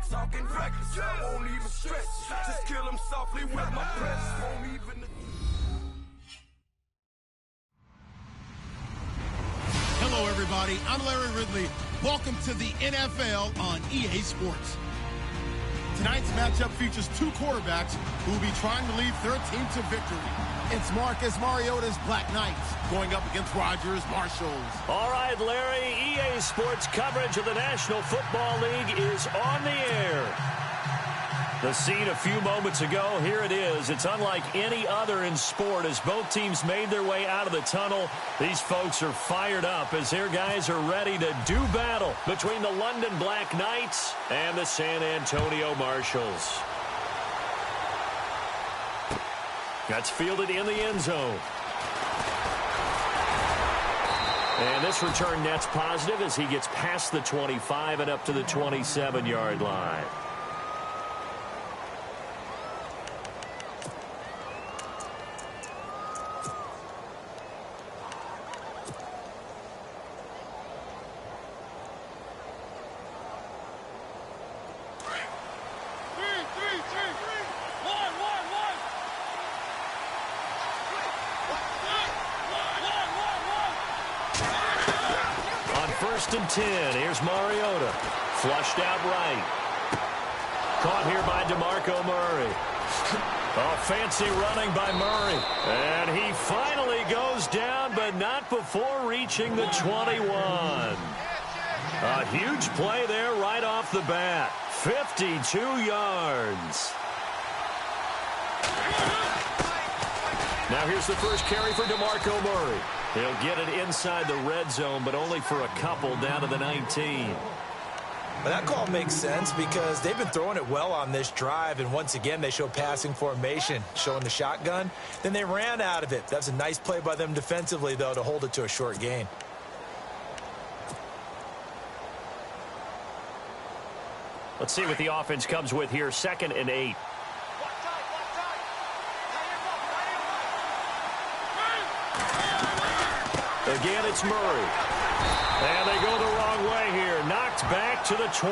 talking reckless. I won't even stress. Just kill him softly with my breath. Won't even. Hello, everybody. I'm Larry Ridley. Welcome to the NFL on EA Sports. Tonight's matchup features two quarterbacks who will be trying to lead their team to victory. It's Marcus Mariota's Black Knights going up against Rogers Marshalls. All right, Larry, EA Sports coverage of the National Football League is on the air. The scene a few moments ago, here it is. It's unlike any other in sport as both teams made their way out of the tunnel. These folks are fired up as their guys are ready to do battle between the London Black Knights and the San Antonio Marshalls. That's fielded in the end zone. And this return net's positive as he gets past the 25 and up to the 27-yard line. First and 10. Here's Mariota. Flushed out right. Caught here by DeMarco Murray. Oh, fancy running by Murray. And he finally goes down, but not before reaching the 21. A huge play there right off the bat. 52 yards. Now here's the first carry for DeMarco Murray. He'll get it inside the red zone, but only for a couple down to the 19. Well, that call makes sense because they've been throwing it well on this drive, and once again they show passing formation, showing the shotgun. Then they ran out of it. That's a nice play by them defensively, though, to hold it to a short gain. Let's see what the offense comes with here. 2nd and 8. Again, it's Murray. And they go the wrong way here. Knocked back to the 20.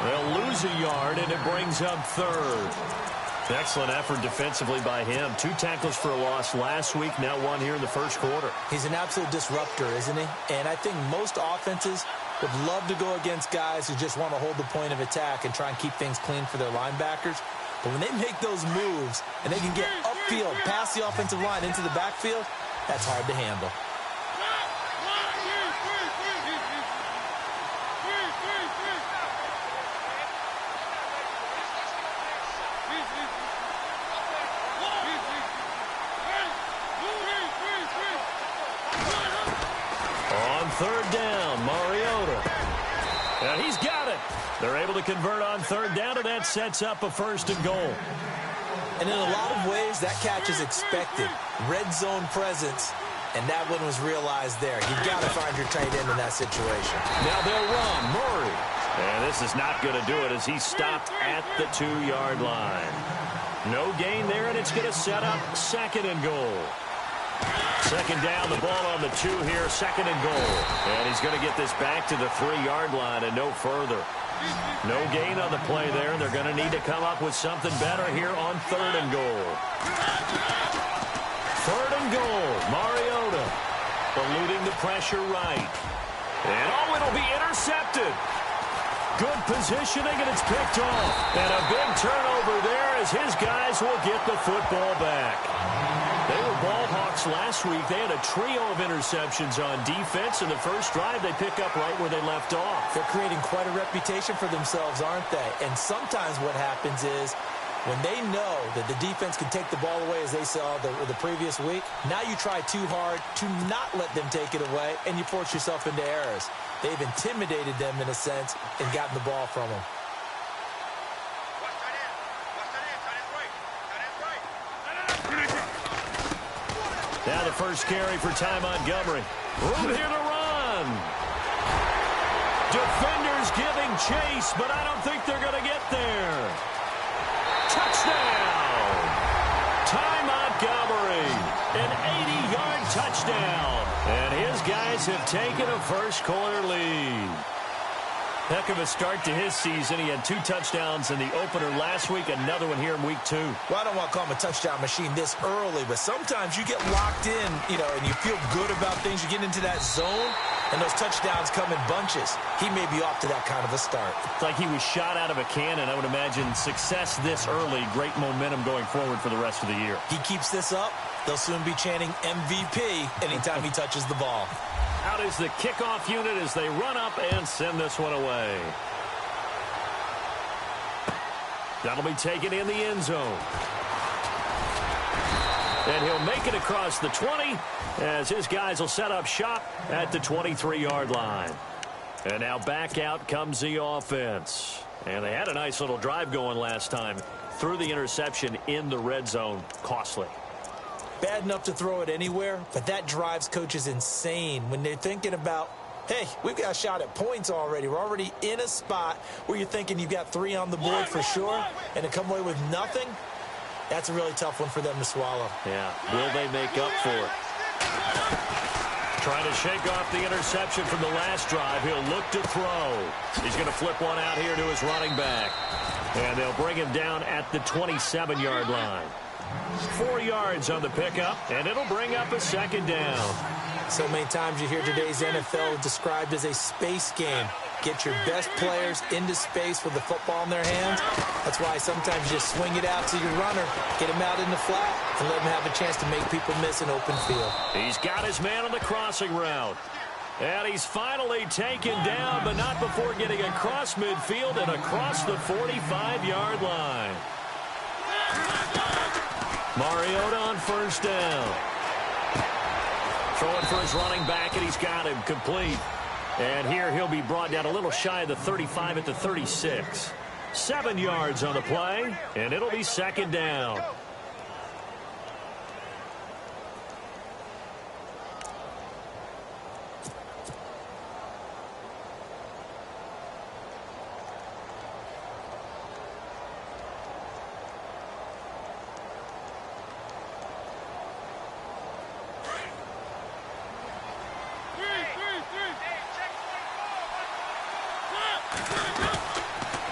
They'll lose a yard, and it brings up 3rd. Excellent effort defensively by him. 2 tackles for a loss last week, now 1 here in the first quarter. He's an absolute disruptor, isn't he? And I think most offenses would love to go against guys who just want to hold the point of attack and try and keep things clean for their linebackers. But when they make those moves and they can get upfield, past the offensive line into the backfield, that's hard to handle. On 3rd down, Mariota. And he's got it. They're able to convert on 3rd down, and that sets up a 1st and goal. And in a lot of ways, that catch is expected. Red zone presence, and that one was realized there. You've got to find your tight end in that situation. Now they'll run. Murray. And this is not going to do it as he's stopped at the 2-yard line. No gain there, and it's going to set up 2nd and goal. 2nd down, the ball on the 2 here, 2nd and goal. And he's going to get this back to the 3-yard line and no further. No gain on the play there, and they're going to need to come up with something better here on 3rd and goal. 3rd and goal, Mariota eluding the pressure right. And it'll be intercepted. Good positioning, and it's picked off. And a big turnover there as his guys will get the football back. They were ball hawks last week. They had a trio of interceptions on defense. In the first drive, they pick up right where they left off. They're creating quite a reputation for themselves, aren't they? And sometimes what happens is when they know that the defense can take the ball away as they saw the previous week, now you try too hard to not let them take it away, and you force yourself into errors. They've intimidated them in a sense and gotten the ball from them. Now the first carry for Ty Montgomery. Room here to run. Defenders giving chase, but I don't think they're going to get there. Touchdown! Ty Montgomery, an 80-yard touchdown. And his guys have taken a first-quarter lead. Heck of a start to his season. He had 2 touchdowns in the opener last week, another one here in week 2. Well, I don't want to call him a touchdown machine this early, but sometimes you get locked in, and you feel good about things. You get into that zone, and those touchdowns come in bunches. He may be off to that kind of a start. It's like he was shot out of a cannon. I would imagine success this early, great momentum going forward for the rest of the year. He keeps this up, they'll soon be chanting MVP anytime he touches the ball. Out is the kickoff unit as they run up and send this one away. That'll be taken in the end zone. And he'll make it across the 20 as his guys will set up shop at the 23-yard line. And now back out comes the offense. And they had a nice little drive going last time. Threw the interception in the red zone. Costly. Bad enough to throw it anywhere, but that drives coaches insane when they're thinking about, hey, we've got a shot at points already. We're already in a spot where you're thinking you've got 3 on the board for sure, and to come away with nothing, that's a really tough one for them to swallow. Yeah, will they make up for it? Trying to shake off the interception from the last drive. He'll look to throw. He's going to flip one out here to his running back. And they'll bring him down at the 27-yard line. 4 yards on the pickup, and it'll bring up a second down. So many times you hear today's NFL described as a space game. Get your best players into space with the football in their hands. That's why sometimes you just swing it out to your runner, get him out in the flat, and let him have a chance to make people miss an open field. He's got his man on the crossing route. And he's finally taken down, but not before getting across midfield and across the 45-yard line. Mariota on first down. Throwing for his running back, and he's got him complete. And here he'll be brought down a little shy of the 35 at the 36. 7 yards on the play, and it'll be second down.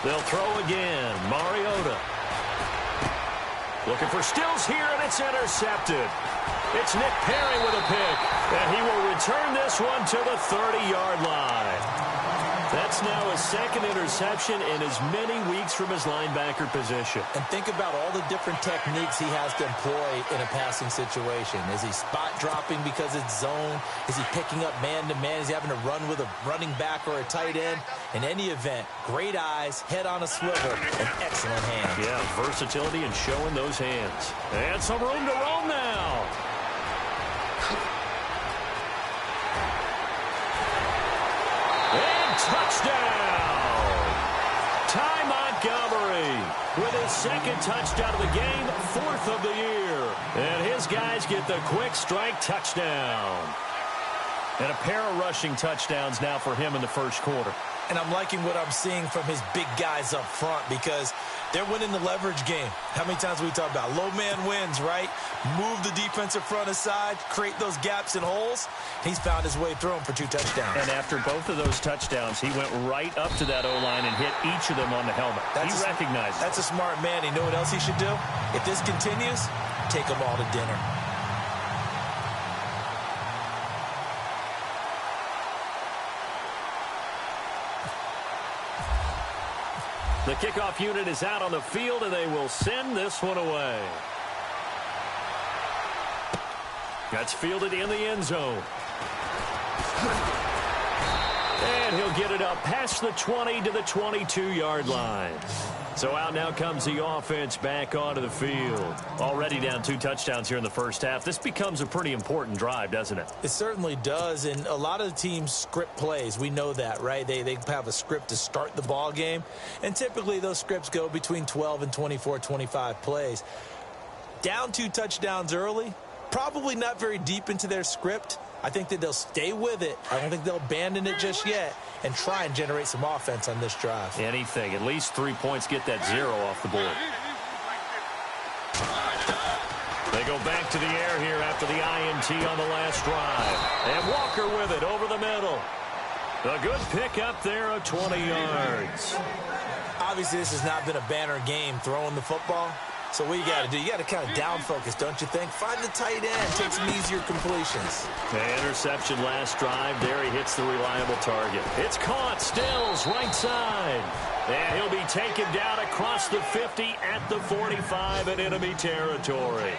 They'll throw again. Mariota. Looking for Stills here, and it's intercepted. It's Nick Perry with a pick, and he will return this one to the 30-yard line. That's now his second interception in as many weeks from his linebacker position. And think about all the different techniques he has to employ in a passing situation. Is he spot dropping because it's zone? Is he picking up man-to-man? Is he having to run with a running back or a tight end? In any event, great eyes, head on a swivel, and excellent hands. Yeah, versatility and showing those hands. And some room to roam now. And touchdown! Ty Montgomery with his second touchdown of the game, 4th of the year. And his guys get the quick strike touchdown. And a pair of rushing touchdowns now for him in the first quarter. And I'm liking what I'm seeing from his big guys up front because they're winning the leverage game. How many times we talk about low man wins, right? Move the defensive front aside, create those gaps and holes. He's found his way through them for 2 touchdowns. And after both of those touchdowns, he went right up to that O-line and hit each of them on the helmet. He recognized it. That's a smart man. You know what else he should do? If this continues, take them all to dinner. The kickoff unit is out on the field, and they will send this one away. That's fielded in the end zone. And he'll get it up past the 20 to the 22-yard line. So out now comes the offense back onto the field. Already down 2 touchdowns here in the first half. This becomes a pretty important drive, doesn't it? It certainly does, and a lot of the teams script plays. We know that, right? They have a script to start the ball game, and typically those scripts go between 12 and 24, 25 plays. Down 2 touchdowns early, probably not very deep into their script. I think that they'll stay with it. I don't think they'll abandon it just yet and try and generate some offense on this drive. Anything. At least 3 points, get that 0 off the board. They go back to the air here after the INT on the last drive. And Walker with it over the middle. A good pick up there of 20 yards. Obviously, this has not been a banner game throwing the football. So what you got to do, you got to kind of down focus, don't you think? Find the tight end, take some easier completions. The interception last drive. There he hits the reliable target. It's caught. Stills right side. And he'll be taken down across the 50 at the 45 in enemy territory.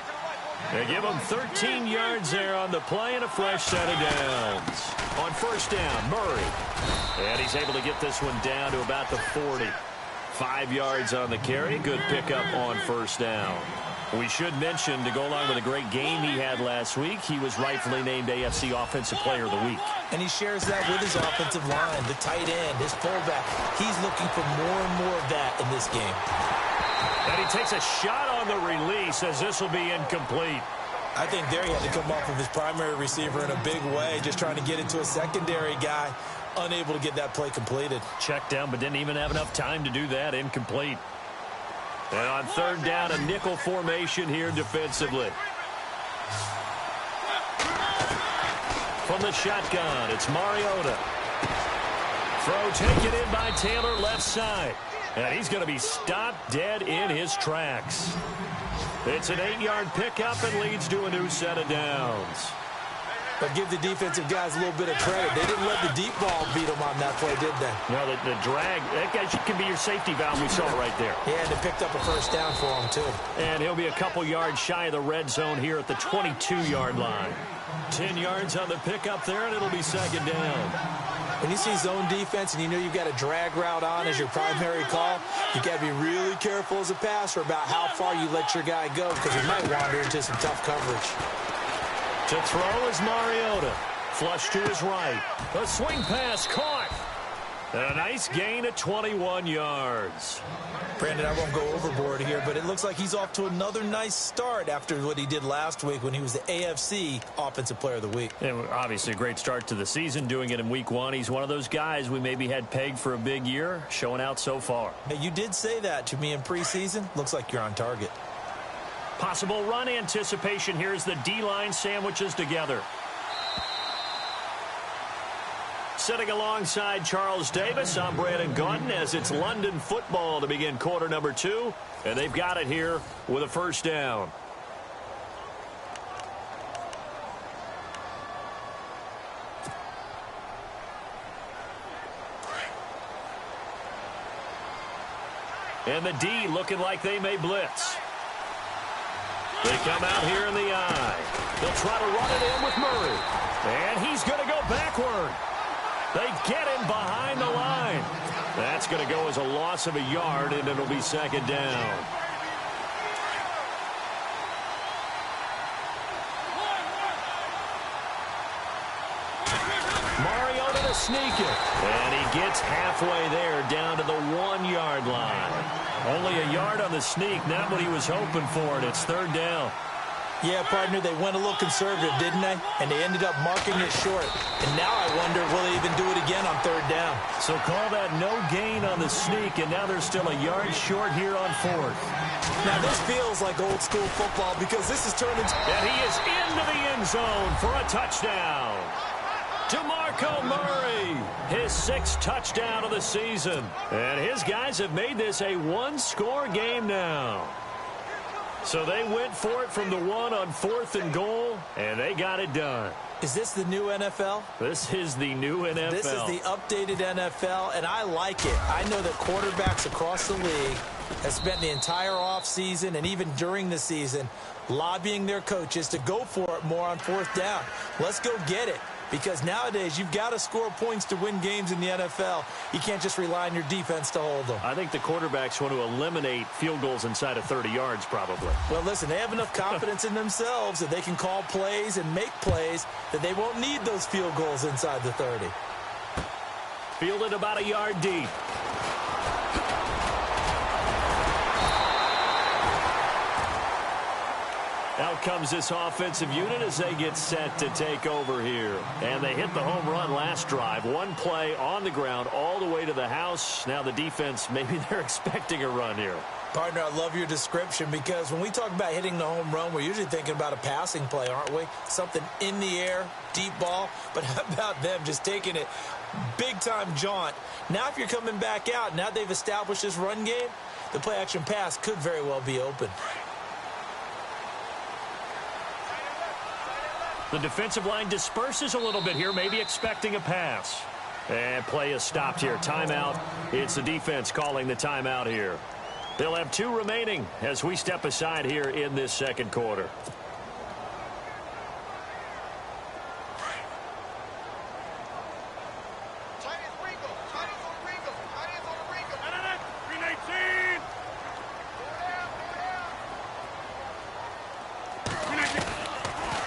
They give him 13 yards there on the play and a fresh set of downs. On first down, Murray. And he's able to get this one down to about the 40. 5 yards on the carry. Good pickup on first down. We should mention, to go along with a great game he had last week, he was rightfully named AFC Offensive Player of the Week. And he shares that with his offensive line, the tight end, his fullback. He's looking for more and more of that in this game. And he takes a shot on the release as this will be incomplete. I think there he had to come off of his primary receiver in a big way, just trying to get it to a secondary guy, unable to get that play completed. Checked down, but didn't even have enough time to do that. Incomplete. And on third down, a nickel formation here defensively. From the shotgun, it's Mariota. Throw taken in by Taylor, left side. And he's going to be stopped dead in his tracks. It's an 8-yard pickup and leads to a new set of downs. But give the defensive guys a little bit of credit. They didn't let the deep ball beat them on that play, did they? No, the drag, that guy can be your safety valve. We saw it right there. Yeah, and they picked up a first down for him, too. And he'll be a couple yards shy of the red zone here at the 22-yard line. 10 yards on the pickup there, and it'll be second down. When you see zone defense and you know you've got a drag route on as your primary call, you got to be really careful as a passer about how far you let your guy go, because he might wander into some tough coverage. To throw is Mariota. Flush to his right. A swing pass caught. And a nice gain of 21 yards. Brandon, I won't go overboard here, but it looks like he's off to another nice start after what he did last week when he was the AFC Offensive Player of the Week. And obviously a great start to the season, doing it in week 1. He's one of those guys we maybe had pegged for a big year, showing out so far. Hey, you did say that to me in preseason. Looks like you're on target. Possible run anticipation. Here's the D-line sandwiches together. Sitting alongside Charles Davis, I'm Brandon Gaudin as it's London football to begin quarter number 2. And they've got it here with a first down. And the D looking like they may blitz. They come out here in the eye. They'll try to run it in with Murray. And he's going to go backward. They get him behind the line. That's going to go as a loss of a yard, and it'll be second down. Mariota to sneak it. And he gets halfway there down to the 1-yard line. Only a yard on the sneak, not what he was hoping for, and it's third down. Yeah, partner, they went a little conservative, didn't they? And they ended up marking it short. And now I wonder, will they even do it again on third down? So call that no gain on the sneak, and now they're still a yard short here on fourth. Now, this feels like old school football because this is turned into... And he is into the end zone for a touchdown. DeMarco Murray, his 6th touchdown of the season. And his guys have made this a one-score game now. So they went for it from the 1 on 4th and goal, and they got it done. Is this the new NFL? This is the new NFL. This is the updated NFL, and I like it. I know that quarterbacks across the league have spent the entire offseason and even during the season lobbying their coaches to go for it more on 4th down. Let's go get it. Because nowadays, you've got to score points to win games in the NFL. You can't just rely on your defense to hold them. I think the quarterbacks want to eliminate field goals inside of 30 yards, probably. Well, listen, they have enough confidence in themselves that they can call plays and make plays that they won't need those field goals inside the 30. Fielded about a yard deep. Out comes this offensive unit as they get set to take over here. And they hit the home run last drive. One play on the ground all the way to the house. Now the defense, maybe they're expecting a run here. Partner, I love your description because when we talk about hitting the home run, we're usually thinking about a passing play, aren't we? Something in the air, deep ball. But how about them just taking it big-time jaunt. Now if you're coming back out, now they've established this run game, the play-action pass could very well be open. The defensive line disperses a little bit here, maybe expecting a pass. And play is stopped here. Timeout. It's the defense calling the timeout here. They'll have 2 remaining as we step aside here in this second quarter.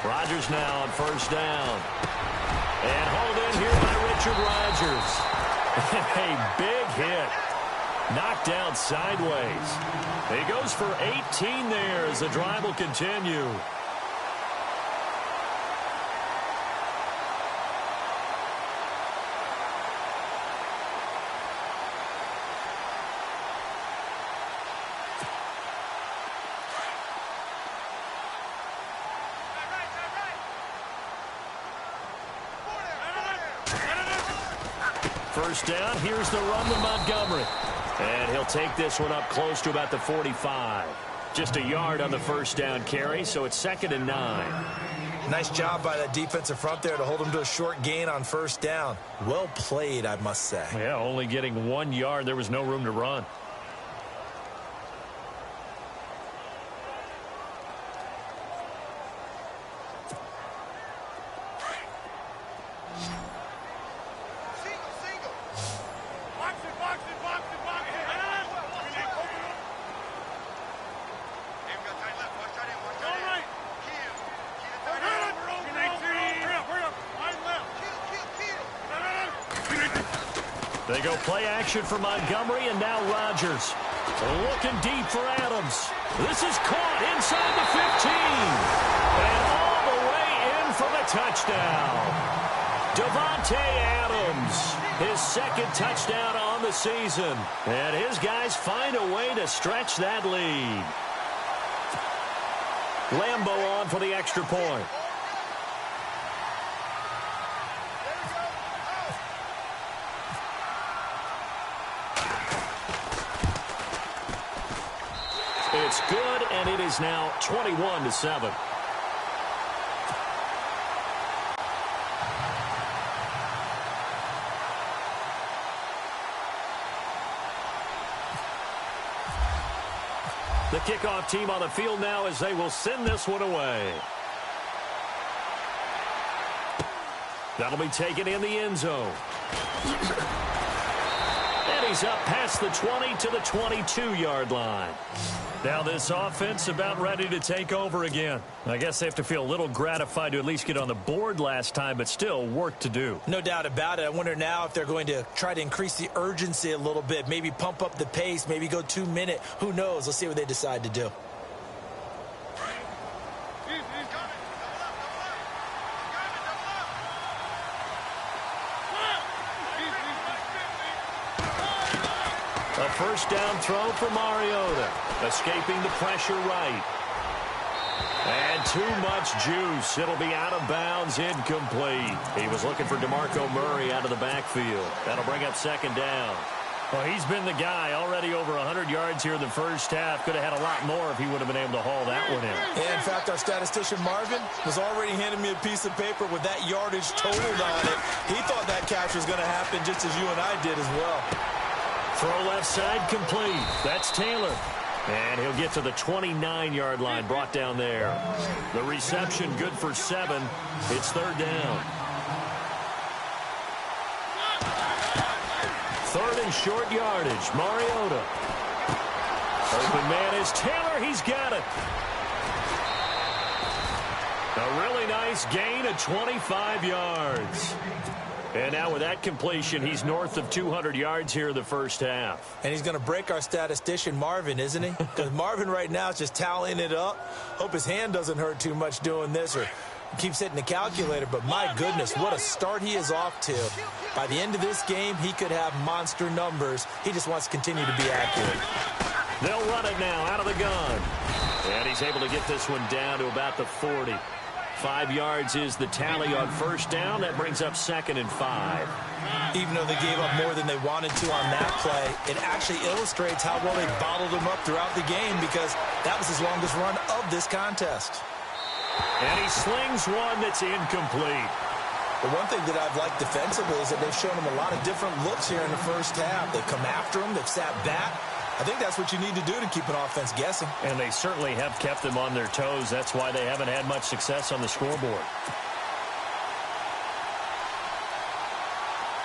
Rodgers now on first down. And hauled in here by Richard Rodgers. A big hit. Knocked down sideways. He goes for 18 there as the drive will continue. First down, here's the run with Montgomery. And he'll take this one up close to about the 45. Just a yard on the first down carry, so it's 2nd and 9. Nice job by that defensive front there to hold him to a short gain on first down. Well played, I must say. Yeah, only getting 1 yard. There was no room to run. They go play action for Montgomery, and now Rodgers. Looking deep for Adams. This is caught inside the 15. And all the way in for the touchdown. Davante Adams, his 2nd touchdown on the season. And his guys find a way to stretch that lead. Lambo on for the extra point. It's good, and it is now 21-7. The kickoff team on the field now as they will send this one away. That'll be taken in the end zone. And he's up past the 20 to the 22-yard line. Now this offense about ready to take over again. I guess they have to feel a little gratified to at least get on the board last time, but still work to do. No doubt about it. I wonder now if they're going to try to increase the urgency a little bit, maybe pump up the pace, maybe go 2-minute. Who knows? Let's see what they decide to do. A first down throw for Mariota. Escaping the pressure right. And too much juice. It'll be out of bounds, incomplete. He was looking for DeMarco Murray out of the backfield. That'll bring up 2nd down. Well, he's been the guy already over 100 yards here in the first half. Could have had a lot more if he would have been able to haul that one in. Yeah, in fact, our statistician Marvin was already handing me a piece of paper with that yardage totaled on it. He thought that catch was going to happen just as you and I did as well. Throw left side complete. That's Taylor. And he'll get to the 29-yard line, brought down there. The reception good for 7. It's 3rd down. 3rd and short yardage. Mariota. Open man is Taylor. He's got it. A really nice gain of 25 yards. And now with that completion, he's north of 200 yards here in the first half. And he's going to break our statistician Marvin, isn't he? Because Marvin right now is just tallying it up. Hope his hand doesn't hurt too much doing this or keeps hitting the calculator. But my goodness, what a start he is off to. By the end of this game, he could have monster numbers. He just wants to continue to be accurate. They'll run it now out of the gun. And he's able to get this one down to about the 40. 5 yards is the tally on first down. That brings up 2nd and 5. Even though they gave up more than they wanted to on that play, it actually illustrates how well they bottled them up throughout the game, because that was his longest run of this contest. And he slings one that's incomplete. The one thing that I've liked defensively is that they've shown him a lot of different looks here in the first half. They've come after him. They've sat back. I think that's what you need to do to keep an offense guessing. And they certainly have kept them on their toes. That's why they haven't had much success on the scoreboard.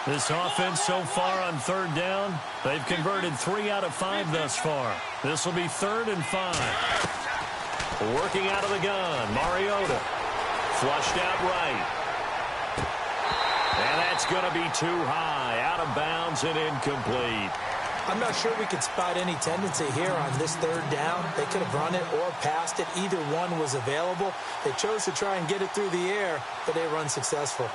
This offense so far on 3rd down, they've converted 3 out of 5 thus far. This will be 3rd and 5. Working out of the gun, Mariota. Flushed out right. And that's going to be too high. Out of bounds and incomplete. I'm not sure we could spot any tendency here on this 3rd down. They could have run it or passed it. Either one was available. They chose to try and get it through the air, but they were unsuccessful.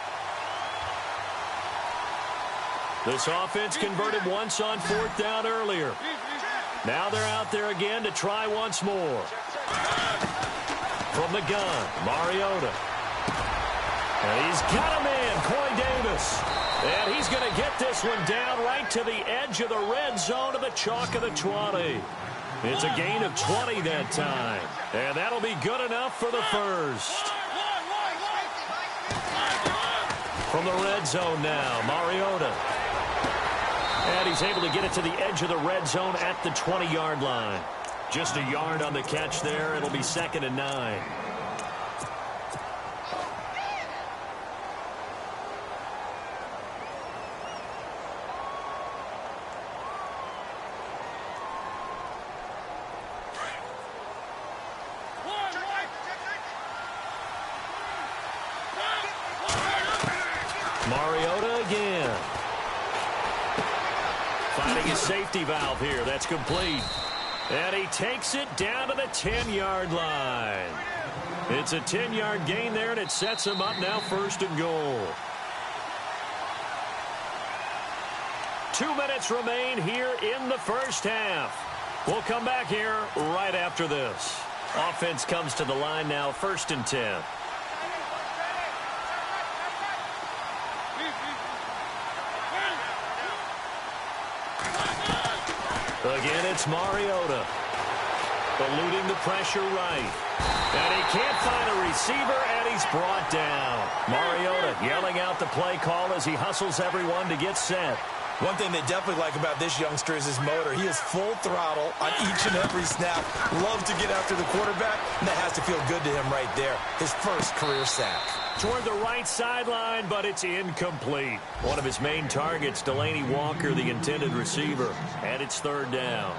This offense converted once on 4th down earlier. Now they're out there again to try once more. From the gun, Mariota. And he's got him in, Corey Davis. And he's going to get this one down right to the edge of the red zone of the chalk of the 20. It's a gain of 20 that time. And that'll be good enough for the first. From the red zone now, Mariota. And he's able to get it to the edge of the red zone at the 20-yard line. Just a yard on the catch there. It'll be 2nd and 9. Mariota again. Finding a safety valve here. That's complete. And he takes it down to the 10-yard line. It's a 10-yard gain there, and it sets him up now 1st and goal. 2 minutes remain here in the first half. We'll come back here right after this. Offense comes to the line now, 1st and 10. Again, it's Mariota. Eluding the pressure right. And he can't find a receiver, and he's brought down. Mariota yelling out the play call as he hustles everyone to get set. One thing they definitely like about this youngster is his motor. He is full throttle on each and every snap. Loves to get after the quarterback, and that has to feel good to him right there. His first career sack. Toward the right sideline, but it's incomplete. One of his main targets, Delaney Walker, the intended receiver. And it's 3rd down.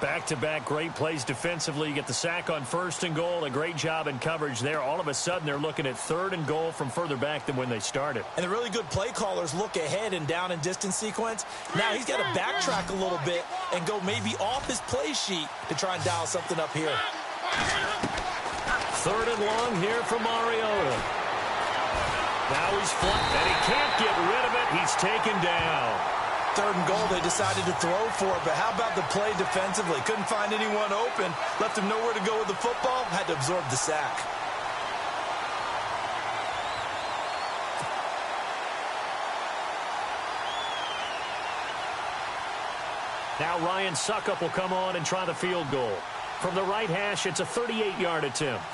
Back-to-back great plays defensively. You get the sack on 1st and goal. A great job in coverage there. All of a sudden, they're looking at 3rd and goal from further back than when they started. And the really good play callers look ahead and down and distance sequence. Now he's got to backtrack a little bit and go maybe off his play sheet to try and dial something up here. 3rd and long here for Mariota. Now he's flunked, and he can't get rid of it. He's taken down. 3rd and goal, they decided to throw for it, but how about the play defensively? Couldn't find anyone open, left him nowhere to go with the football, had to absorb the sack. Now Ryan Suckup will come on and try the field goal. From the right hash, it's a 38-yard attempt.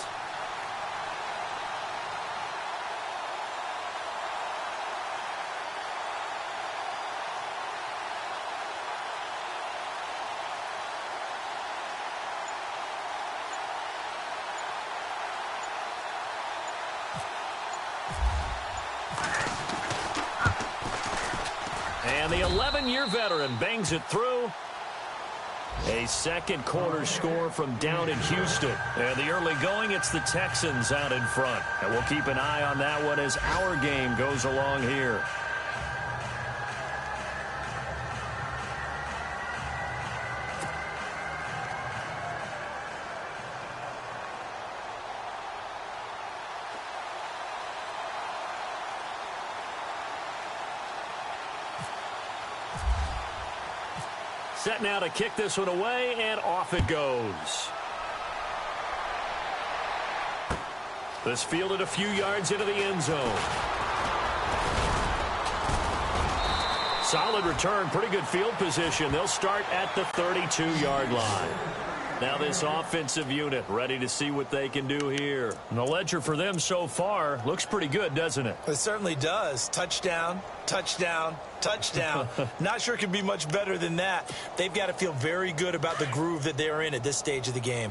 And the 11-year veteran bangs it through. A second quarter score from down in Houston. And the early going, it's the Texans out in front. And we'll keep an eye on that one as our game goes along here. Set now to kick this one away, and off it goes. This fielded a few yards into the end zone. Solid return, pretty good field position. They'll start at the 32-yard line. Now this offensive unit ready to see what they can do here. And the ledger for them so far looks pretty good, doesn't it? It certainly does. Touchdown, touchdown, touchdown. Not sure it could be much better than that. They've got to feel very good about the groove that they're in at this stage of the game.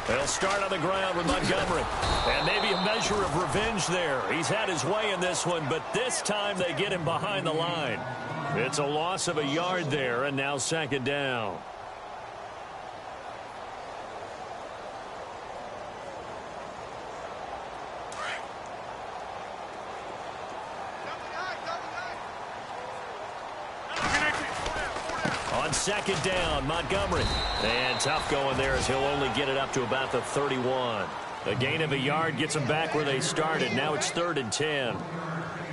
They'll start on the ground with Montgomery. And maybe a measure of revenge there. He's had his way in this one, but this time they get him behind the line. It's a loss of a yard there, and now second down. On second down, Montgomery. And tough going there as he'll only get it up to about the 31. A gain of a yard gets them back where they started. Now it's 3rd and 10.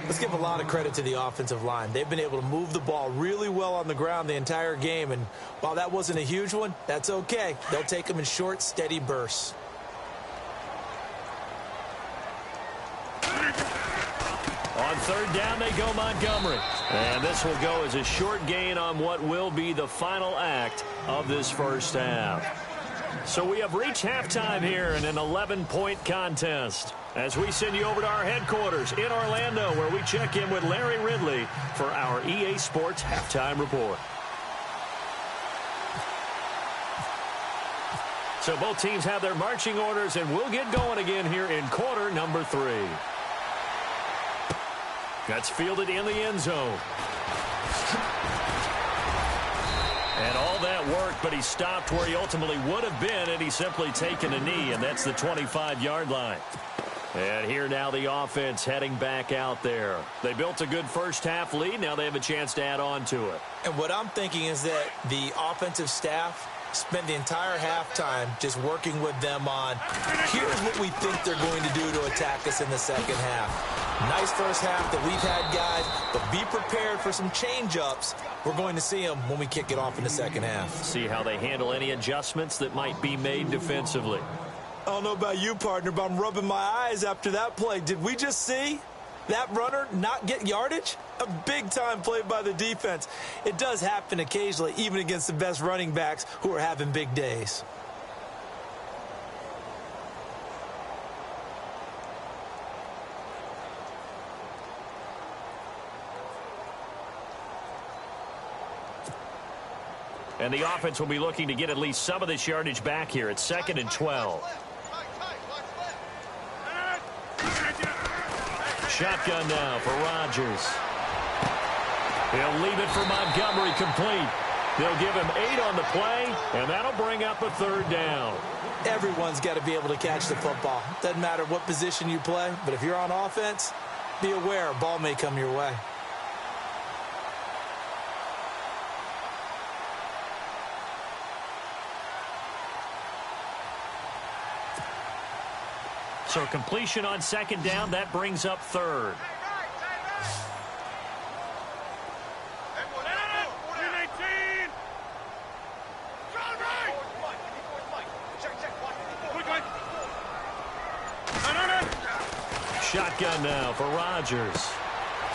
Let's give a lot of credit to the offensive line. They've been able to move the ball really well on the ground the entire game. And while that wasn't a huge one, that's okay. They'll take them in short, steady bursts. On 3rd down, they go Montgomery. And this will go as a short gain on what will be the final act of this first half. So we have reached halftime here in an 11-point contest as we send you over to our headquarters in Orlando, where we check in with Larry Ridley for our EA Sports Halftime Report. So both teams have their marching orders, and we'll get going again here in quarter number 3. That's fielded in the end zone. And all that work, but he stopped where he ultimately would have been had he simply taken a knee, and that's the 25-yard line. And here now the offense heading back out there. They built a good first-half lead. Now they have a chance to add on to it. And what I'm thinking is that the offensive staff spend the entire halftime just working with them on, here's what we think they're going to do to attack us in the second half. Nice first half that we've had, guys, but be prepared for some change-ups. We're going to see them when we kick it off in the second half. See how they handle any adjustments that might be made defensively. I don't know about you, partner, but I'm rubbing my eyes after that play. Did we just see that runner not get yardage? A big-time play by the defense. It does happen occasionally, even against the best running backs who are having big days. And the offense will be looking to get at least some of this yardage back here. It's 2nd and 12. Shotgun now for Rodgers. He'll leave it for Montgomery complete. They'll give him 8 on the play, and that'll bring up a 3rd down. Everyone's got to be able to catch the football. Doesn't matter what position you play, but if you're on offense, be aware a ball may come your way. So completion on 2nd down, that brings up 3rd. Shotgun now for Rodgers.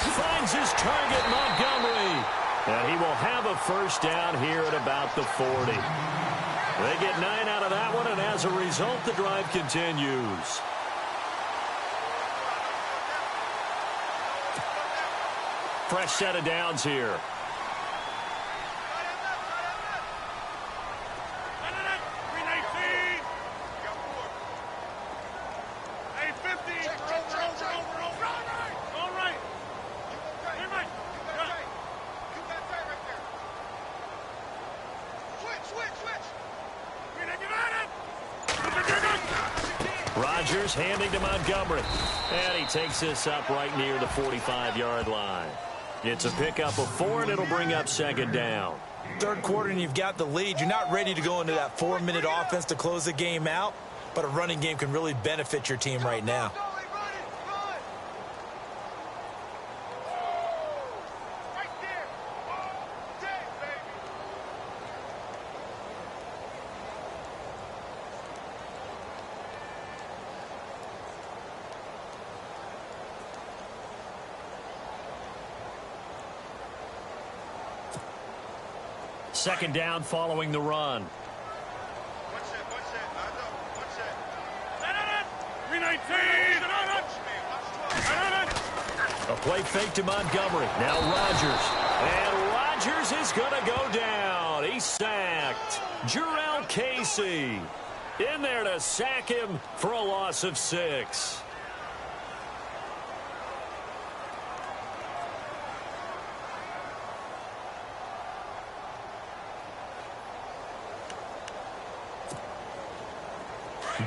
Finds his target, Montgomery. And he will have a first down here at about the 40. They get 9 out of that one, and as a result, the drive continues. Fresh set of downs here. Rodgers handing to Montgomery. And he takes this up right near the 45-yard line. It's a pickup of 4, and it'll bring up 2nd down. Third quarter, and you've got the lead. You're not ready to go into that 4-minute offense to close the game out, but a running game can really benefit your team right now. Second down following the run. A play fake to Montgomery. Now Rodgers. And Rodgers is going to go down. He's sacked. Jurrell Casey in there to sack him for a loss of 6.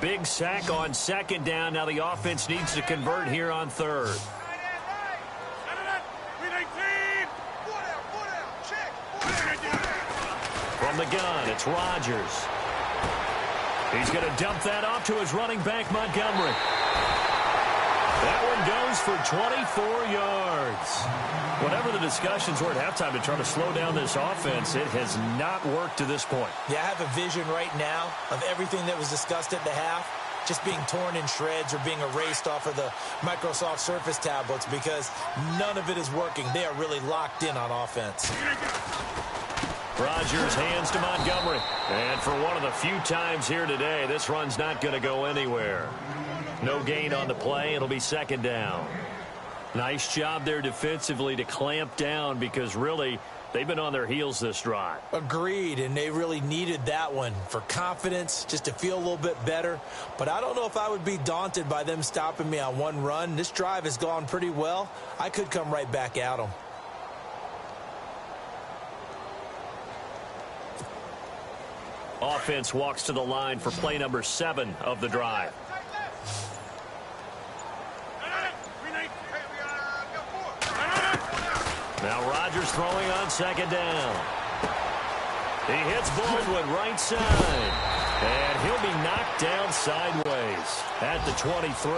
Big sack on second down. Now the offense needs to convert here on third. From the gun, it's Rodgers. He's going to dump that off to his running back, Montgomery. That one goes for 24 yards. Whatever the discussions were at halftime to try to slow down this offense, it has not worked to this point. Yeah, I have a vision right now of everything that was discussed at the half just being torn in shreds or being erased off of the Microsoft Surface tablets because none of it is working. They are really locked in on offense. Rodgers hands to Montgomery. And for one of the few times here today, this run's not going to go anywhere. No gain on the play. It'll be second down. Nice job there defensively to clamp down because really they've been on their heels this drive. Agreed, and they really needed that one for confidence, just to feel a little bit better. But I don't know if I would be daunted by them stopping me on one run. This drive has gone pretty well. I could come right back at them. Offense walks to the line for play number 7 of the drive. Now Rodgers throwing on second down. He hits Baldwin right side. And he'll be knocked down sideways at the 23.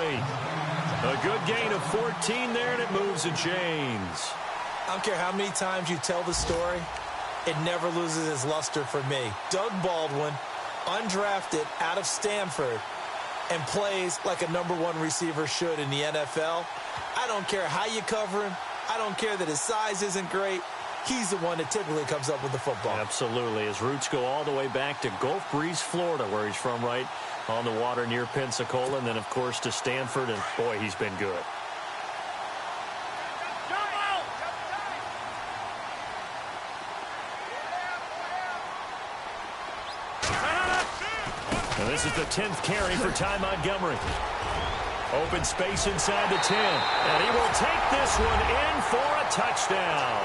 A good gain of 14 there, and it moves and chains. I don't care how many times you tell the story, it never loses its luster for me. Doug Baldwin, undrafted out of Stanford, and plays like a #1 receiver should in the NFL. I don't care how you cover him. I don't care that his size isn't great. He's the one that typically comes up with the football. Absolutely. His roots go all the way back to Gulf Breeze, Florida, where he's from, right on the water near Pensacola, and then, of course, to Stanford, and, boy, he's been good. And this is the 10th carry for Ty Montgomery. Open space inside the 10. And he will take this one in for a touchdown.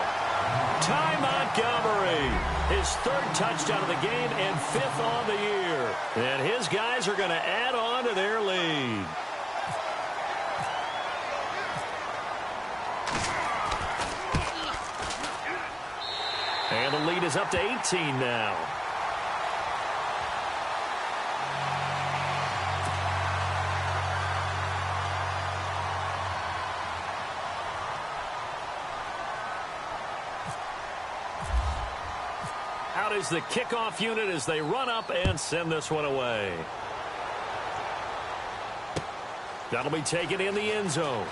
Ty Montgomery, his 3rd touchdown of the game and 5th on the year. And his guys are going to add on to their lead. And the lead is up to 18 now. Out is the kickoff unit as they run up and send this one away. That'll be taken in the end zone.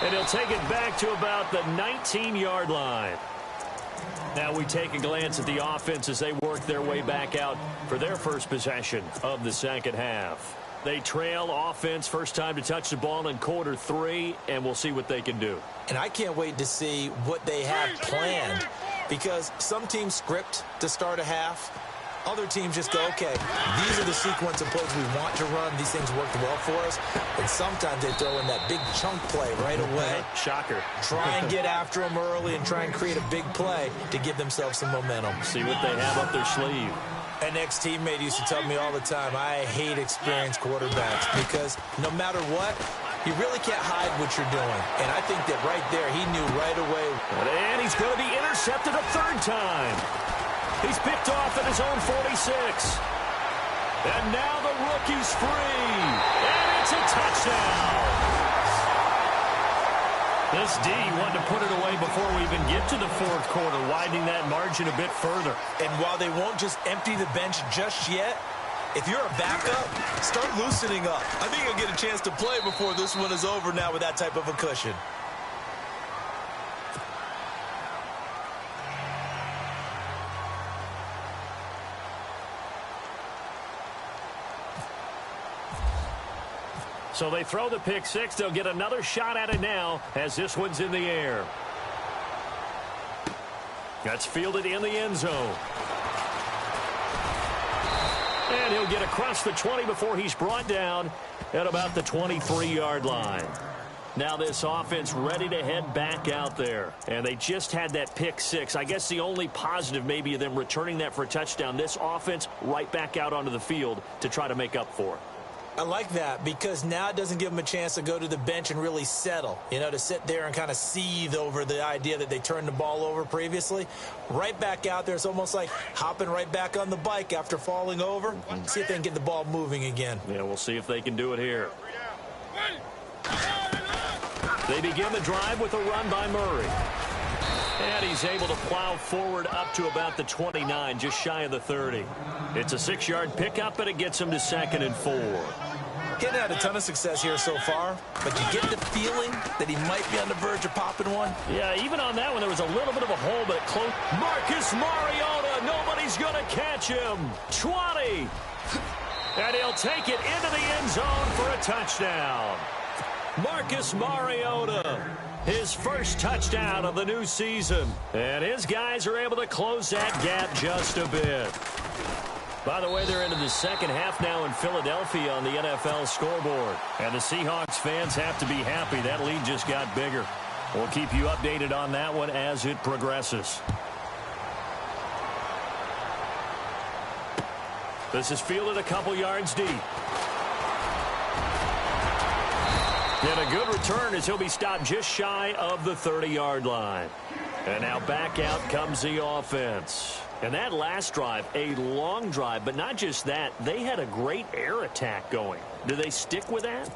And he'll take it back to about the 19-yard line. Now we take a glance at the offense as they work their way back out for their first possession of the second half. They trail offense, first time to touch the ball in quarter 3, and we'll see what they can do. And I can't wait to see what they have planned, because some teams script to start a half. Other teams just go, okay, these are the sequence of plays we want to run. These things worked well for us. And sometimes they throw in that big chunk play right away. Shocker. Try and get after them early and try and create a big play to give themselves some momentum. See what they have up their sleeve. An ex-teammate used to tell me all the time, I hate experienced quarterbacks because no matter what, you really can't hide what you're doing. And I think that right there, he knew right away. And he's going to be intercepted a 3rd time. He's picked off at his own 46. And now the rookie's free. And it's a touchdown. This D wanted to put it away before we even get to the 4th quarter, widening that margin a bit further. And while they won't just empty the bench just yet, if you're a backup, start loosening up. I think you'll get a chance to play before this one is over now with that type of a cushion. So they throw the pick six. They'll get another shot at it now as this one's in the air. That's fielded in the end zone. And he'll get across the 20 before he's brought down at about the 23-yard line. Now this offense ready to head back out there. And they just had that pick six. I guess the only positive maybe of them returning that for a touchdown. This offense right back out onto the field to try to make up for it. I like that because now it doesn't give them a chance to go to the bench and really settle, to sit there and kind of seethe over the idea that they turned the ball over previously. Right back out there, it's almost like hopping right back on the bike after falling over. See if they can get the ball moving again. Yeah, we'll see if they can do it here. They begin the drive with a run by Murray. And he's able to plow forward up to about the 29, just shy of the 30. It's a 6-yard pickup, and it gets him to 2nd and 4. Getting had a ton of success here so far, but you get the feeling that he might be on the verge of popping one. Yeah, even on that one, there was a little bit of a hole, but it close. Marcus Mariota, nobody's going to catch him. 20. And he'll take it into the end zone for a touchdown. Marcus Mariota, his first touchdown of the new season. And his guys are able to close that gap just a bit. By the way, they're into the second half now in Philadelphia on the NFL scoreboard. And the Seahawks fans have to be happy. That lead just got bigger. We'll keep you updated on that one as it progresses. This is fielded a couple yards deep. And a good return as he'll be stopped just shy of the 30-yard line. And now back out comes the offense. And that last drive, a long drive, but not just that, they had a great air attack going. Do they stick with that?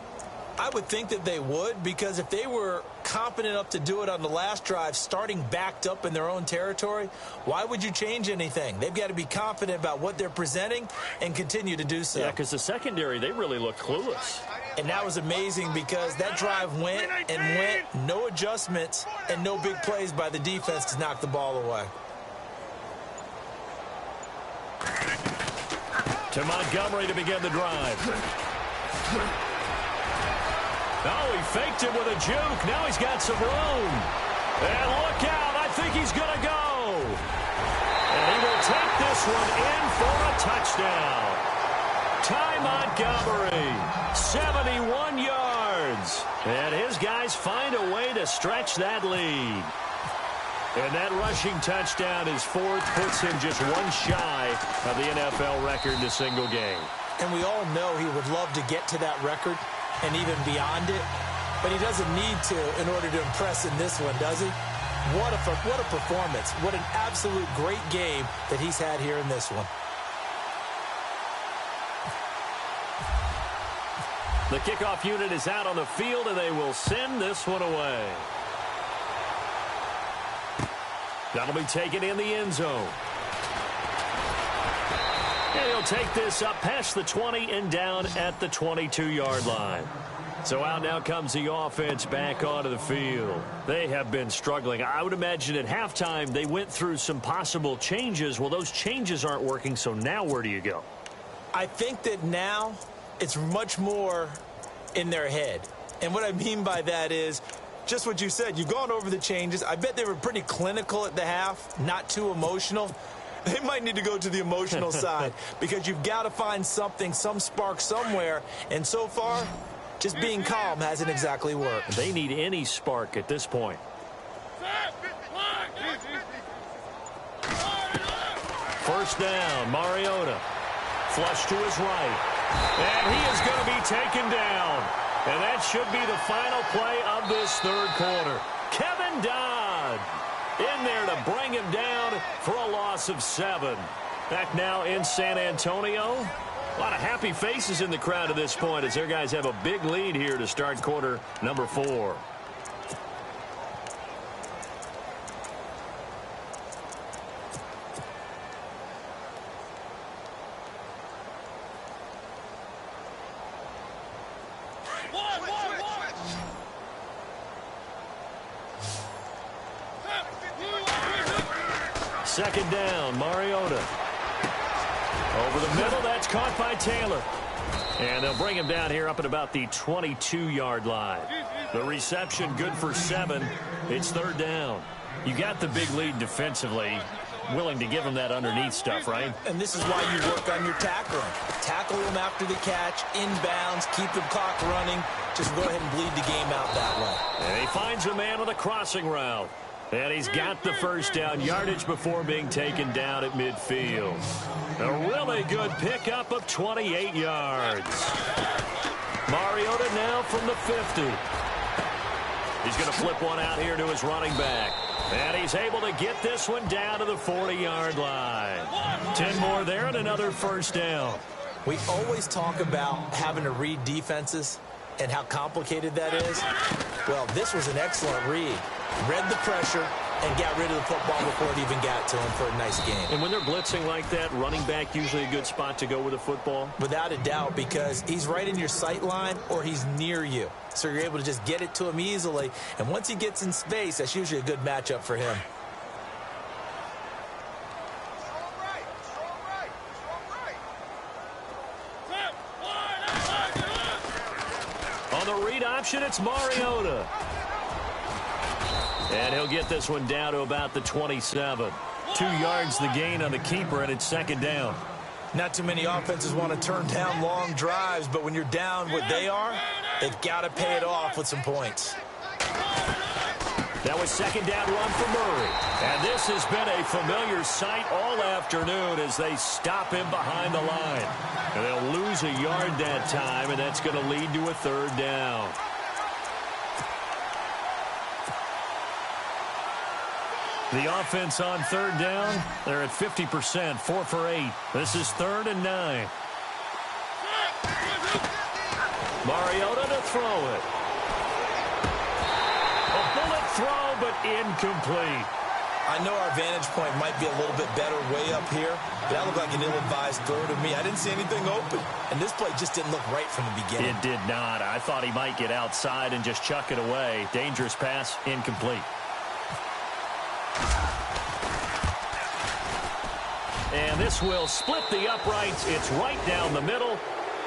I would think that they would, because if they were confident enough to do it on the last drive, starting backed up in their own territory, why would you change anything? They've got to be confident about what they're presenting and continue to do so. Yeah, because the secondary, they really looked clueless. And that was amazing because that drive went and went, no adjustments and no big plays by the defense to knock the ball away. To Montgomery to begin the drive. Oh, he faked it with a juke. Now he's got some room. And look out. I think he's going to go. And he will take this one in for a touchdown. Ty Montgomery, 71 yards. And his guys find a way to stretch that lead. And that rushing touchdown is fourth, puts him just one shy of the NFL record in a single game. And we all know he would love to get to that record and even beyond it, but he doesn't need to in order to impress in this one, does he? What a performance. What an absolute great game that he's had here in this one. The kickoff unit is out on the field, and they will send this one away. That'll be taken in the end zone. And he'll take this up past the 20 and down at the 22-yard line. So out now comes the offense back onto the field. They have been struggling. I would imagine at halftime they went through some possible changes. Well, those changes aren't working, so now where do you go? I think that now it's much more in their head. And what I mean by that is just what you said. You've gone over the changes. I bet they were pretty clinical at the half, not too emotional. They might need to go to the emotional side because you've got to find something, some spark somewhere. And so far, just being calm hasn't exactly worked. They need any spark at this point. First down, Mariota. Flush to his right. And he is going to be taken down. And that should be the final play of this third quarter. Kevin Dodd in there to bring him down for a loss of 7. Back now in San Antonio. A lot of happy faces in the crowd at this point as their guys have a big lead here to start quarter number 4. Second down, Mariota. Over the middle, that's caught by Taylor. And they'll bring him down here up at about the 22-yard line. The reception good for 7. It's third down. You got the big lead defensively. Willing to give him that underneath stuff, right? And this is why you work on your tackling. Tackle him after the catch, inbounds, keep the clock running. Just go ahead and bleed the game out that way. And he finds a man on the crossing route. And he's got the first down yardage before being taken down at midfield. A really good pickup of 28 yards. Mariota now from the 50. He's going to flip one out here to his running back. And he's able to get this one down to the 40-yard line. 10 more there and another first down. We always talk about having to read defenses and how complicated that is. Well, this was an excellent read. Read the pressure and got rid of the football before it even got to him for a nice game. And when they're blitzing like that, running back usually a good spot to go with the football? Without a doubt, because he's right in your sight line or he's near you. So you're able to just get it to him easily. And once he gets in space, that's usually a good matchup for him. On the read option, it's Mariota. And he'll get this one down to about the 27. 2 yards the gain on the keeper, and it's second down. Not too many offenses want to turn down long drives, but when you're down what they are, they've got to pay it off with some points. That was second down run for Murray. And this has been a familiar sight all afternoon as they stop him behind the line. And they'll lose a yard that time, and that's going to lead to a third down. The offense on third down, they're at 50%, 4 for 8. This is 3rd and 9. Mariota to throw it. A bullet throw, but incomplete. I know our vantage point might be a little bit better way up here, but that looked like an ill-advised throw to me. I didn't see anything open, and this play just didn't look right from the beginning. It did not. I thought he might get outside and just chuck it away. Dangerous pass, incomplete. And this will split the uprights. It's right down the middle,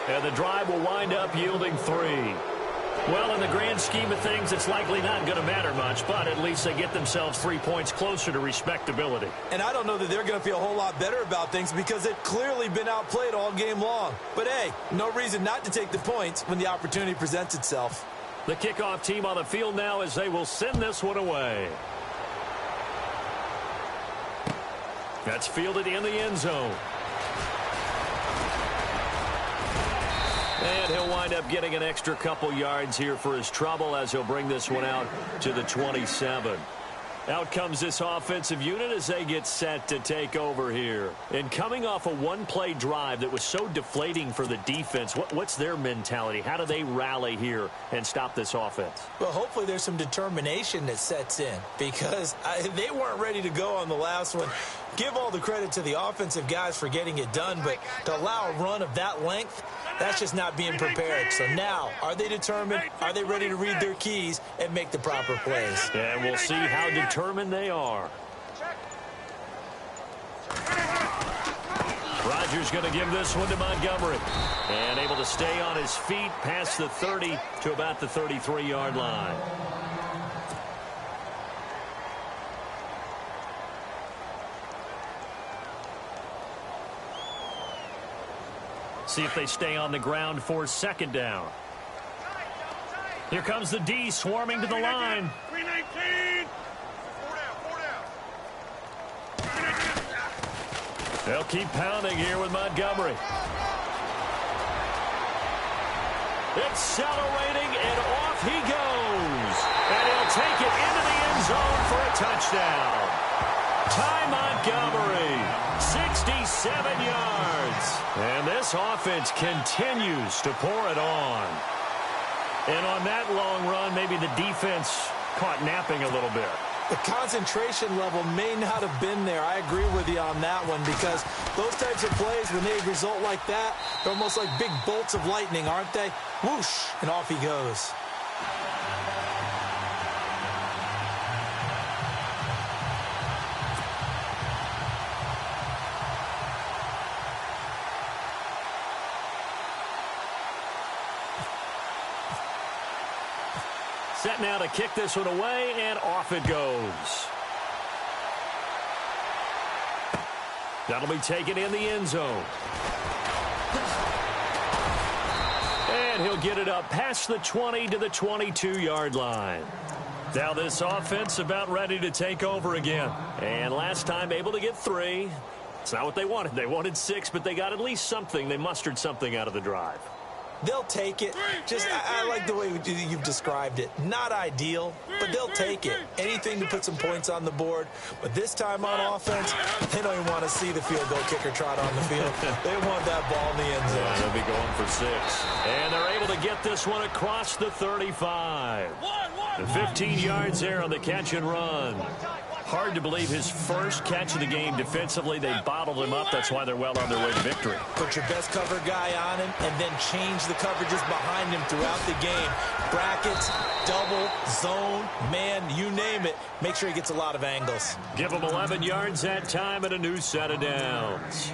and the drive will wind up yielding 3. Well, in the grand scheme of things, it's likely not going to matter much, but at least they get themselves 3 points closer to respectability. And I don't know that they're going to feel a whole lot better about things because they've clearly been outplayed all game long. But, hey, no reason not to take the points when the opportunity presents itself. The kickoff team on the field now as they will send this one away. That's fielded in the end zone. And he'll wind up getting an extra couple yards here for his trouble as he'll bring this one out to the 27. Out comes this offensive unit as they get set to take over here. And coming off a one-play drive that was so deflating for the defense, what's their mentality? How do they rally here and stop this offense? Well, hopefully there's some determination that sets in because they weren't ready to go on the last one. Give all the credit to the offensive guys for getting it done, but to allow a run of that length, that's just not being prepared. So now, are they determined? Are they ready to read their keys and make the proper plays? And we'll see how determined they are. Rodgers going to give this one to Montgomery. And able to stay on his feet past the 30 to about the 33-yard line. See if they stay on the ground for second down. Here comes the D swarming to the line. 319. 4 down. They'll keep pounding here with Montgomery. Accelerating, and off he goes. And he'll take it into the end zone for a touchdown. Ty Montgomery, 67 yards. And this offense continues to pour it on. And on that long run, maybe the defense caught napping a little bit. The concentration level may not have been there. I agree with you on that one because those types of plays, when they result like that, they're almost like big bolts of lightning, aren't they? Whoosh, and off he goes. set now to kick this one away, and off it goes. That'll be taken in the end zone. And he'll get it up past the 20 to the 22-yard line. Now this offense about ready to take over again. And last time able to get 3. It's not what they wanted. They wanted 6, but they got at least something. They mustered something out of the drive. They'll take it. I like the way you've described it. Not ideal, but they'll take it. Anything to put some points on the board. But this time on offense, they don't even want to see the field goal kicker trot on the field. They want that ball in the end zone. Yeah, they'll be going for 6. And they're able to get this one across the 35. 15 yards there on the catch and run. Hard to believe his first catch of the game defensively. They bottled him up. That's why they're well on their way to victory. Put your best cover guy on him and then change the coverages behind him throughout the game. Brackets, double, zone, man, you name it. Make sure he gets a lot of angles. Give him 11 yards that time and a new set of downs.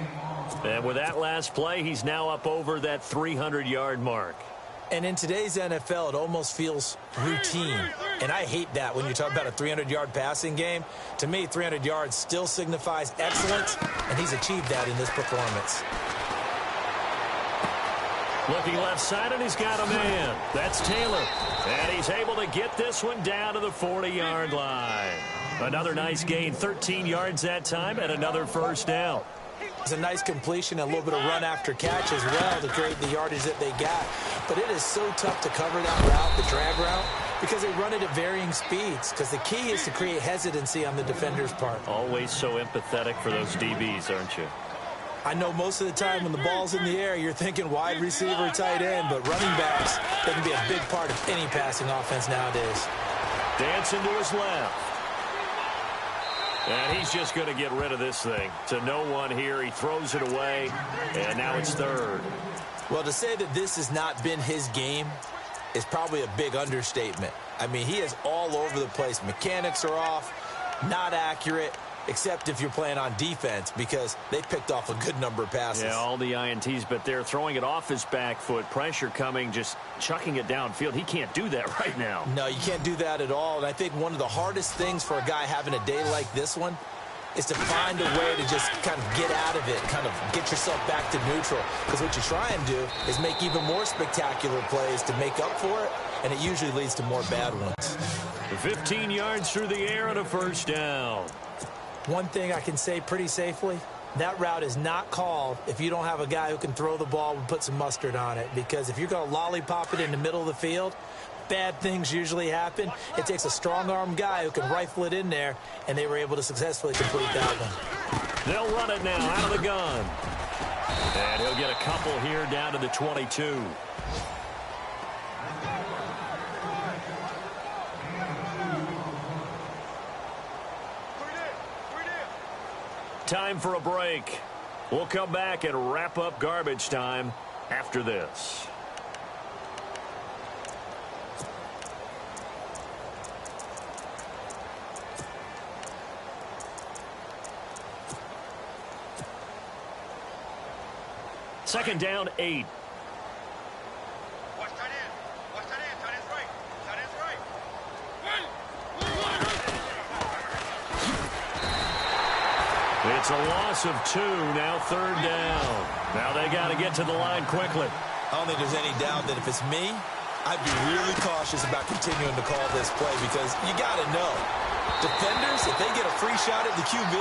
And with that last play, he's now up over that 300-yard mark. And in today's NFL, it almost feels routine. And I hate that when you talk about a 300-yard passing game. To me, 300 yards still signifies excellence, and he's achieved that in this performance. Looking left side, and he's got a man. That's Taylor. And he's able to get this one down to the 40-yard line. Another nice gain, 13 yards that time, and another first down. It's a nice completion, a little bit of run after catch as well to create the yardage that they got. But it is so tough to cover that route, the drag route, because they run it at varying speeds. Because the key is to create hesitancy on the defender's part. Always so empathetic for those DBs, aren't you? I know most of the time when the ball's in the air, you're thinking wide receiver, tight end, but running backs, they can be a big part of any passing offense nowadays. Dancing to his left. And he's just going to get rid of this thing. To no one here. He throws it away, and now it's third. Well, to say that this has not been his game is probably a big understatement. I mean, he is all over the place. Mechanics are off, not accurate, except if you're playing on defense, because they picked off a good number of passes. Yeah, all the INTs, but they're throwing it off his back foot. Pressure coming, just chucking it downfield. He can't do that right now. No, you can't do that at all. And I think one of the hardest things for a guy having a day like this one is to find a way to just kind of get out of it, kind of get yourself back to neutral. Because what you try and do is make even more spectacular plays to make up for it, and it usually leads to more bad ones. 15 yards through the air and a first down. One thing I can say pretty safely, that route is not called if you don't have a guy who can throw the ball and put some mustard on it. Because if you're going to lollipop it in the middle of the field, bad things usually happen. It takes a strong-arm guy who can rifle it in there, and they were able to successfully complete that one. They'll run it now out of the gun. And he'll get a couple here down to the 22. Time for a break. We'll come back and wrap up garbage time after this. Second down, 8. It's a loss of 2, now third down. Now they got to get to the line quickly. I don't think there's any doubt that if it's me, I'd be really cautious about continuing to call this play because you got to know, defenders, if they get a free shot at the QB,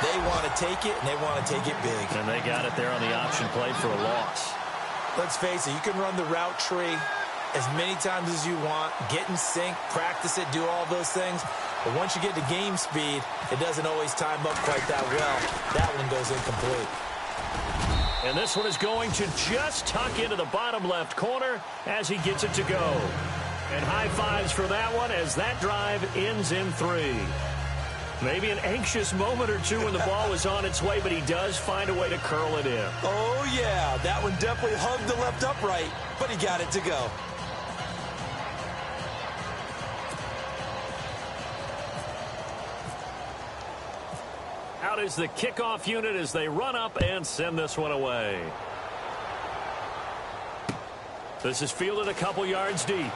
they want to take it, and they want to take it big. And they got it there on the option play for a loss. Let's face it, you can run the route tree as many times as you want, get in sync, practice it, do all those things. But once you get to game speed, it doesn't always time up quite that well. That one goes incomplete. And this one is going to just tuck into the bottom left corner as he gets it to go. And high fives for that one as that drive ends in 3. Maybe an anxious moment or two when the ball was on its way, but he does find a way to curl it in. Oh, yeah. That one definitely hugged the left upright, but he got it to go. Out is the kickoff unit as they run up and send this one away. This is fielded a couple yards deep.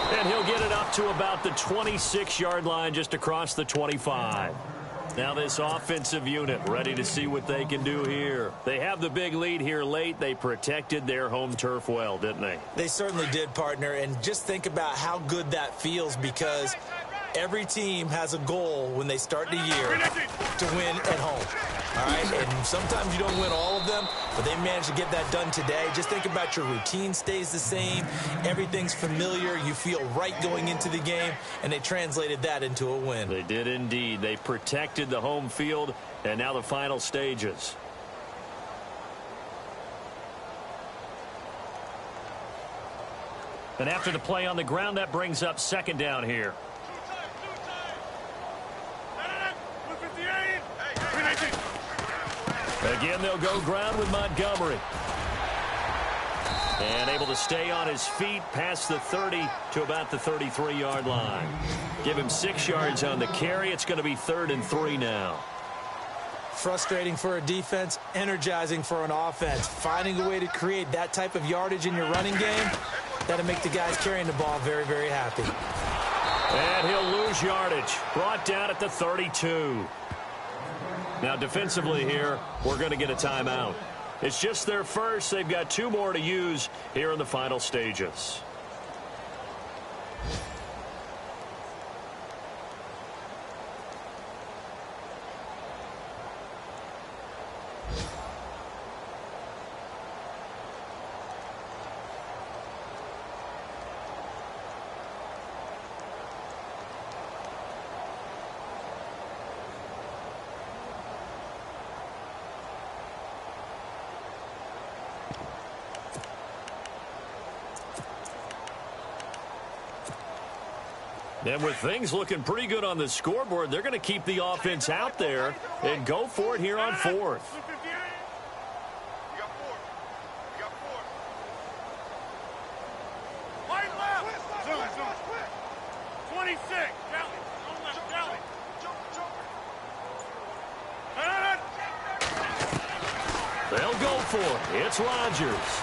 And he'll get it up to about the 26-yard line, just across the 25. Now this offensive unit ready to see what they can do here. They have the big lead here late. They protected their home turf well, didn't they? They certainly did, partner. And just think about how good that feels, because every team has a goal when they start the year to win at home. All right, and sometimes you don't win all of them, but they managed to get that done today. Just think about your routine stays the same. Everything's familiar. You feel right going into the game, and they translated that into a win. They did indeed. They protected the home field, and now the final stages. And after the play on the ground, that brings up second down here. Again, they'll go ground with Montgomery. And able to stay on his feet past the 30 to about the 33-yard line. Give him 6 yards on the carry. It's going to be 3rd and 3 now. Frustrating for a defense, energizing for an offense. Finding a way to create that type of yardage in your running game, that'll make the guys carrying the ball very, very happy. And he'll lose yardage. Brought down at the 32. Now defensively here, we're going to get a timeout. It's just their first. They've got 2 more to use here in the final stages. And with things looking pretty good on the scoreboard, they're going to keep the offense out there and go for it here on 4th. They'll go for it. It's Rodgers.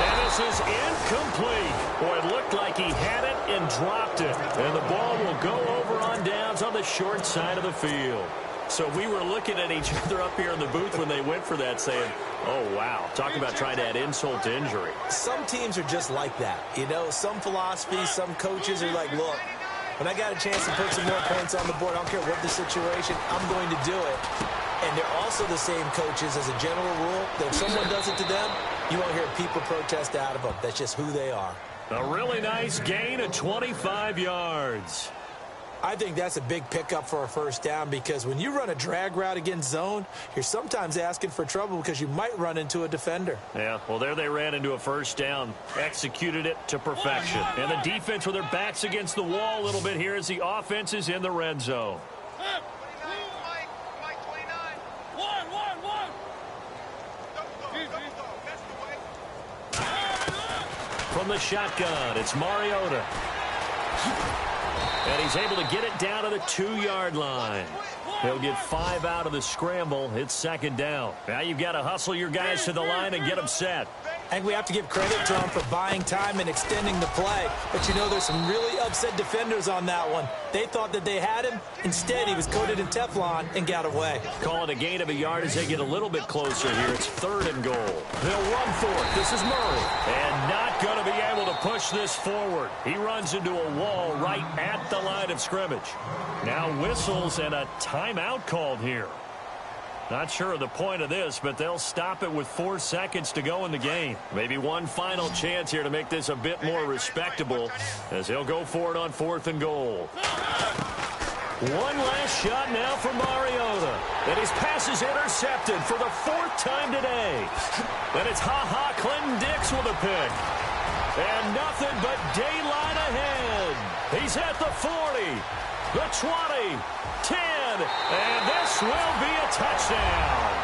And this is incomplete. Boy, it looked like he had it and dropped it. And the ball will go over on downs on the short side of the field. So we were looking at each other up here in the booth when they went for that, saying, oh, wow. Talk about trying to add insult to injury. Some teams are just like that. You know, some philosophies, some coaches are like, look, when I got a chance to put some more points on the board, I don't care what the situation, I'm going to do it. And they're also the same coaches as a general rule that if someone does it to them, you won't hear people protest out of them. That's just who they are. A really nice gain of 25 yards. I think that's a big pickup for a first down, because when you run a drag route against zone, you're sometimes asking for trouble because you might run into a defender. Yeah, well, there they ran into a first down, executed it to perfection. And the defense with their backs against the wall a little bit here as the offense is in the red zone. From the shotgun, it's Mariota. And he's able to get it down to the 2-yard line. He'll get 5 out of the scramble. It's second down. Now you've got to hustle your guys to the line and get them set. I think we have to give credit to him for buying time and extending the play. But, you know, there's some really upset defenders on that one. They thought that they had him. Instead, he was coated in Teflon and got away. Call it a gain of a yard as they get a little bit closer here. It's 3rd and goal. They'll run for it. This is Murray. And not going to be able to push this forward. He runs into a wall right at the line of scrimmage. Now whistles and a timeout called here. Not sure of the point of this, but they'll stop it with 4 seconds to go in the game. Maybe one final chance here to make this a bit more respectable as he'll go for it on 4th and goal. One last shot now for Mariota. And his pass is intercepted for the 4th time today. And it's Clinton Dix with a pick. And nothing but daylight ahead. He's at the 40, the 20, 10, and this will be a touchdown.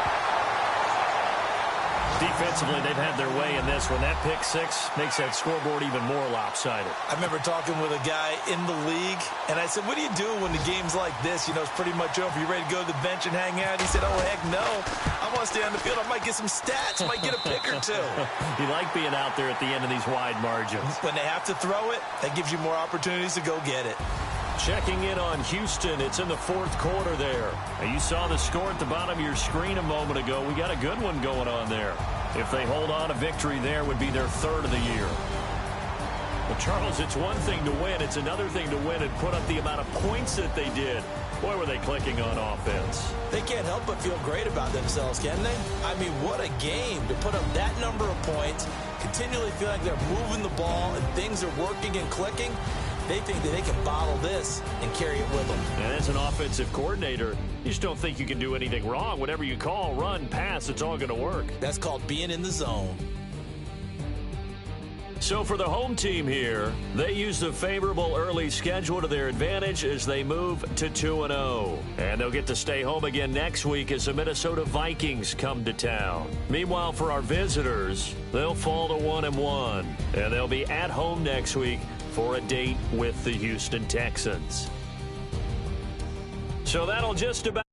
Defensively, they've had their way in this one. That pick six makes that scoreboard even more lopsided. I remember talking with a guy in the league, and I said, what do you do when the game's like this? You know, it's pretty much over. You ready to go to the bench and hang out? He said, oh, heck no. I want to stay on the field. I might get some stats. I might get a pick or two. You like being out there at the end of these wide margins. When they have to throw it, that gives you more opportunities to go get it. Checking in on Houston. It's in the fourth quarter there. And you saw the score at the bottom of your screen a moment ago. We got a good one going on there. If they hold on, a victory there would be their third of the year. Well, Charles, it's one thing to win. It's another thing to win and put up the amount of points that they did. Boy, were they clicking on offense. They can't help but feel great about themselves, can they? I mean, what a game to put up that number of points, continually feel like they're moving the ball and things are working and clicking. They think that they can bottle this and carry it with them. And as an offensive coordinator, you just don't think you can do anything wrong. Whatever you call, run, pass, it's all going to work. That's called being in the zone. So for the home team here, they use the favorable early schedule to their advantage as they move to 2-0. And they'll get to stay home again next week as the Minnesota Vikings come to town. Meanwhile, for our visitors, they'll fall to 1-1. And they'll be at home next week for a date with the Houston Texans. So that'll just about